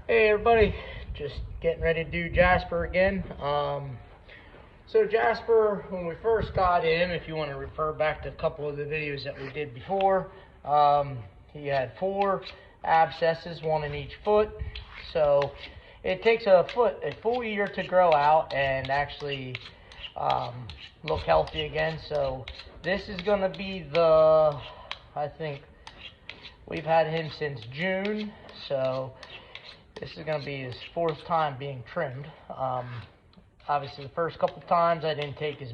Hey everybody, just getting ready to do Jasper again. So Jasper, when we first got him, if you want to refer back to a couple of the videos that we did before, he had 4 abscesses, 1 in each foot. So it takes a full year to grow out and actually look healthy again. So this is going to be I think we've had him since June, so this is going to be his 4th time being trimmed. Obviously, the first couple times I didn't take as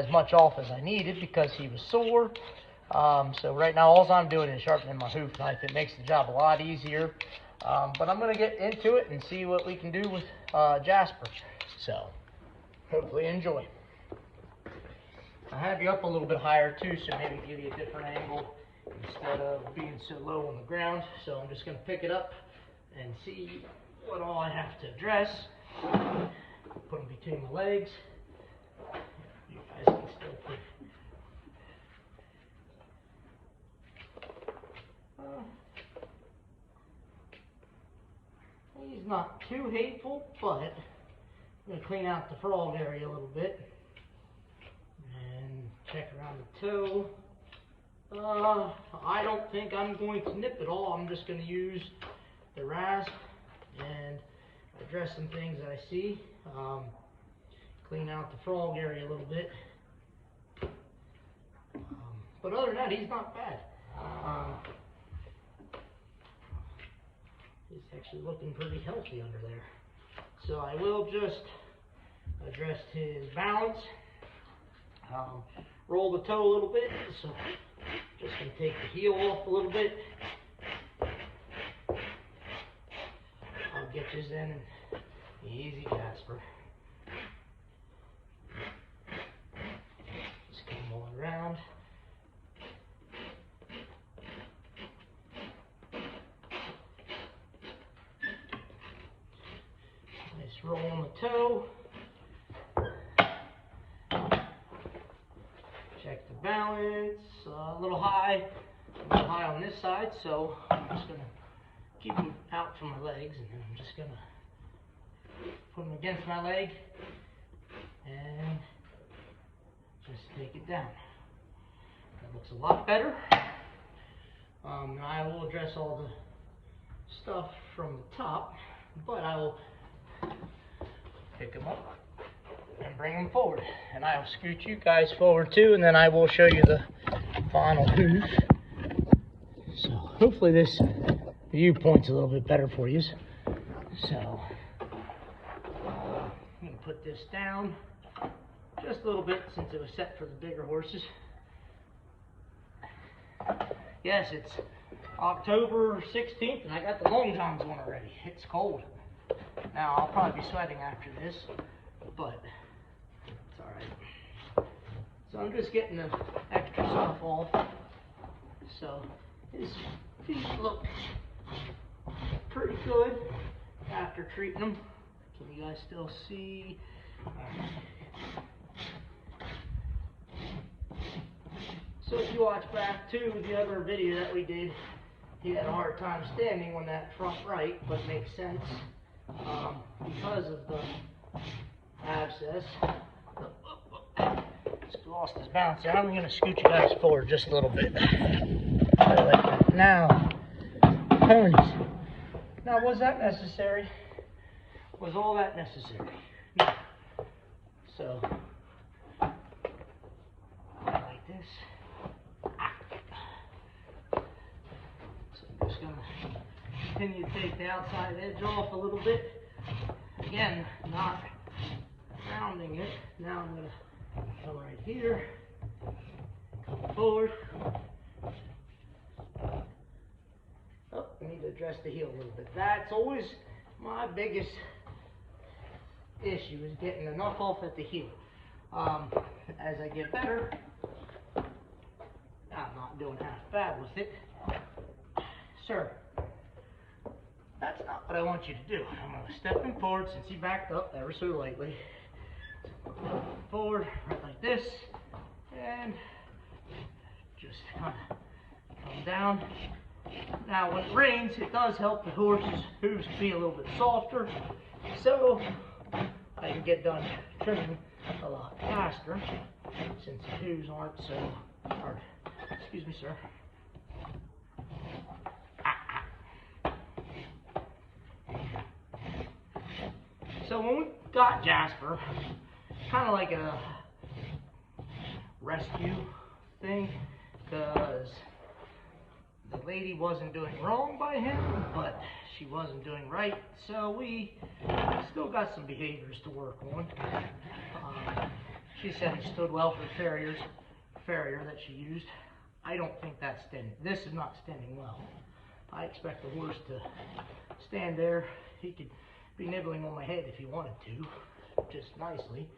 much off as I needed because he was sore. So right now, all I'm doing is sharpening my hoof knife. It makes the job a lot easier. But I'm going to get into it and see what we can do with Jasper. So hopefully enjoy. I have you up a little bit higher too, so maybe give you a different angle instead of being so low on the ground. So I'm just going to pick it up and see what all I have to address. Put them between my legs. You guys can still put. He's not too hateful, but I'm going to clean out the frog area a little bit and check around the toe. I don't think I'm going to nip it all. I'm just going to use the rasp and address some things that I see. Clean out the frog area a little bit. But other than that, he's not bad. He's actually looking pretty healthy under there. So I will just address his balance. Roll the toe a little bit. So just going to take the heel off a little bit. I'll get you in and easy, Jasper. Just come all around. Nice roll on the toe. Check the balance. A little high on this side, so I'm just going to keep them out from my legs, and then I'm just going to put them against my leg and just take it down. That looks a lot better. I will address all the stuff from the top, but I will pick them up and bring them forward, and I will scoot you guys forward too, and then I will show you the final hoof. So hopefully this viewpoint's a little bit better for you. So I'm going to put this down just a little bit since it was set for the bigger horses. Yes, it's October 16th and I got the long johns on already. It's cold. Now I'll probably be sweating after this, but it's alright. So I'm just getting the extra stuff off. So his feet look pretty good after treating them. Can you guys still see? So if you watch back to the other video that we did, he had a hard time standing on that front right, but it makes sense because of the abscess. Just lost his balance there. I'm going to scoot you guys forward just a little bit. Like that. Now, ponies. Now, was that necessary? Was all that necessary? No. So, like this. So I'm just going to continue to take the outside edge off a little bit. Again, not rounding it. Now I'm going to come right here, come forward. Oh, I need to address the heel a little bit. That's always my biggest issue, is getting enough off at the heel. As I get better, I'm not doing half bad with it. Sir, that's not what I want you to do. I'm going to step him forward since he backed up ever so lightly. Forward, right like this, and just kind of come down Now when it rains, it does help the horse's hooves be a little bit softer, so I can get done trimming a lot faster since the hooves aren't so hard. Excuse me, sir. So when we got Jasper, kind of like a rescue thing, because the lady wasn't doing wrong by him, but she wasn't doing right, so we still got some behaviors to work on. She said he stood well for the farrier that she used. I don't think that's standing. This is not standing well. I expect the horse to stand there. He could be nibbling on my head if he wanted to, just nicely,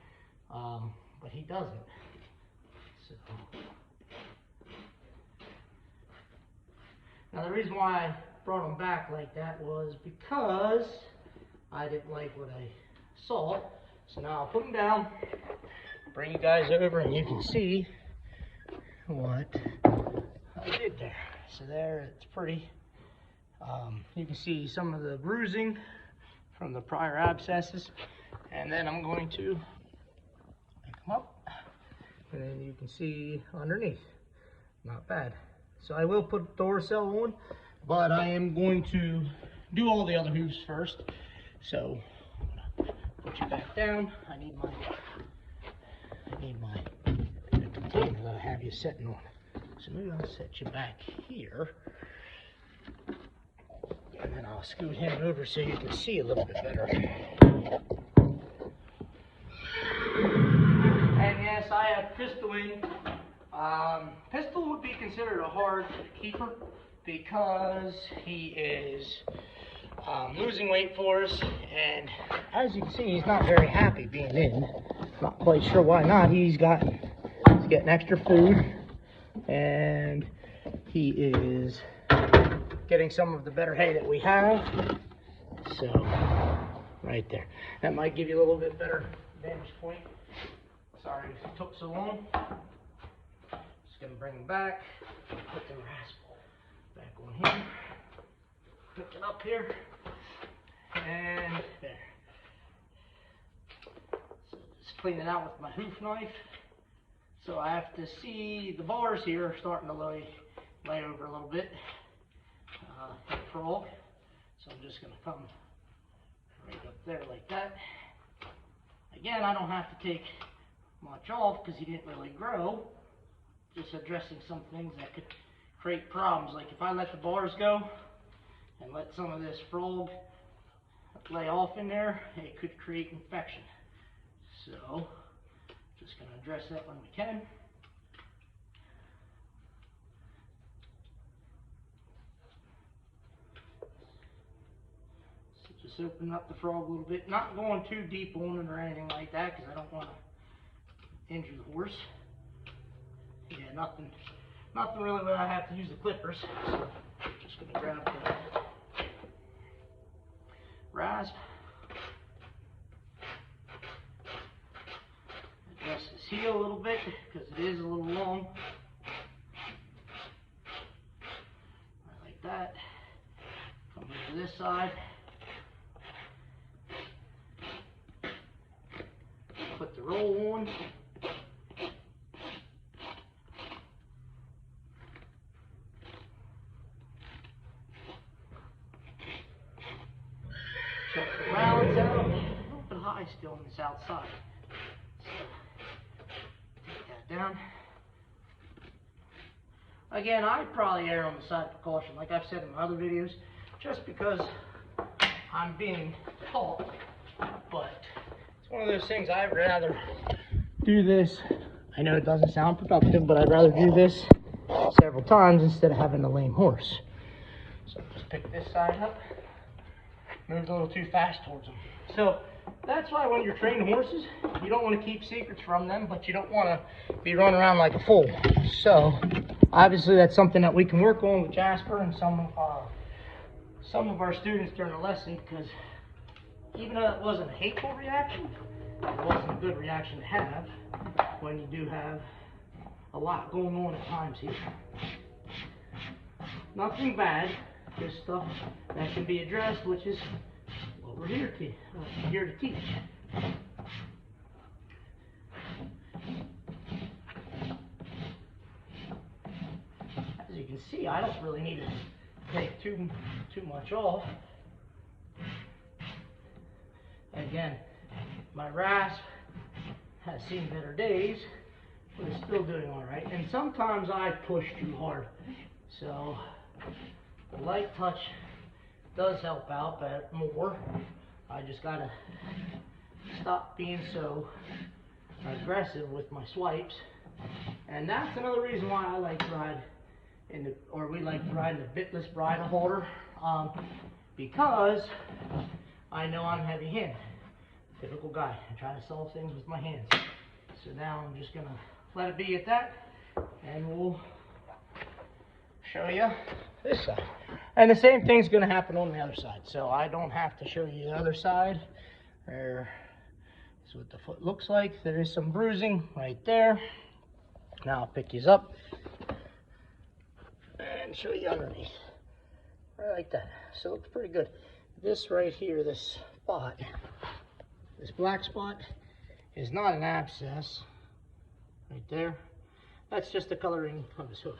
but he doesn't. So now the reason why I brought him back like that was because I didn't like what I saw. So now I'll put him down, bring you guys over, and you can see what I did there. So there, it's pretty. You can see some of the bruising from the prior abscesses, and then I'm going to pick them up, and then you can see underneath. Not bad. So I will put the Dorcel on, but I am going to do all the other hooves first. So I'm gonna put you back down. I need my container that I have you sitting on. So maybe I'll set you back here, and then I'll scoot him over so you can see a little bit better. And yes, I have Pistol in. Pistol would be considered a hard keeper because he is losing weight for us, and as you can see, he's not very happy being in. Not quite sure why not. He's getting extra food, and he is getting some of the better hay that we have. So right there, that might give you a little bit better vantage point. Sorry it took so long. Just gonna bring him back, put the rasp back on here, pick it up here, and there. So just clean it out with my hoof knife. So I have to see the bars here are starting to lay over a little bit. Frog. So I'm just going to come right up there like that. Again, I don't have to take much off because he didn't really grow. Just addressing some things that could create problems. Like if I let the bars go and let some of this frog lay off in there, it could create infection. So just going to address that when we can. Just open up the frog a little bit, not going too deep on it or anything like that because I don't want to injure the horse. Yeah, nothing really where I have to use the clippers. So just going to grab the rasp, adjust his heel a little bit because it is a little long. Right like that. Come over to this side. Put the roll on. Check the balance out. A little bit high still on this outside. So take that down. Again, I'd probably err on the side of precaution, like I've said in my other videos, just because I'm being taught, but one of those things I'd rather do this. I know it doesn't sound productive, but I'd rather do this several times instead of having a lame horse. So just pick this side up, moved a little too fast towards them. So that's why when you're training horses, you don't want to keep secrets from them, but you don't want to be running around like a fool. So obviously that's something that we can work on with Jasper and some of our students during the lesson, because even though it wasn't a hateful reaction, it wasn't a good reaction to have when you do have a lot going on at times here. Nothing bad, just stuff that can be addressed, which is what we're here to teach. As you can see, I don't really need to take too much off. Again, my rasp has seen better days, but it's still doing all right. And sometimes I push too hard, so the light touch does help out, but more. I just gotta stop being so aggressive with my swipes, and that's another reason why I like to ride we like to ride in the bitless bridle holder, because I know I'm heavy-handed. Typical guy. I try to solve things with my hands. So now I'm just gonna let it be at that, and we'll show you this side. And the same thing's gonna happen on the other side. So I don't have to show you the other side. There is what the foot looks like. There is some bruising right there. Now I'll pick these up and show you underneath. Right like that. So it looks pretty good. This right here, this spot, this black spot, is not an abscess. Right there. That's just the coloring of his hoof.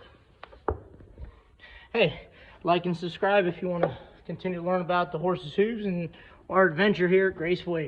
Hey, like and subscribe if you want to continue to learn about the horse's hooves and our adventure here at Graceful Acres.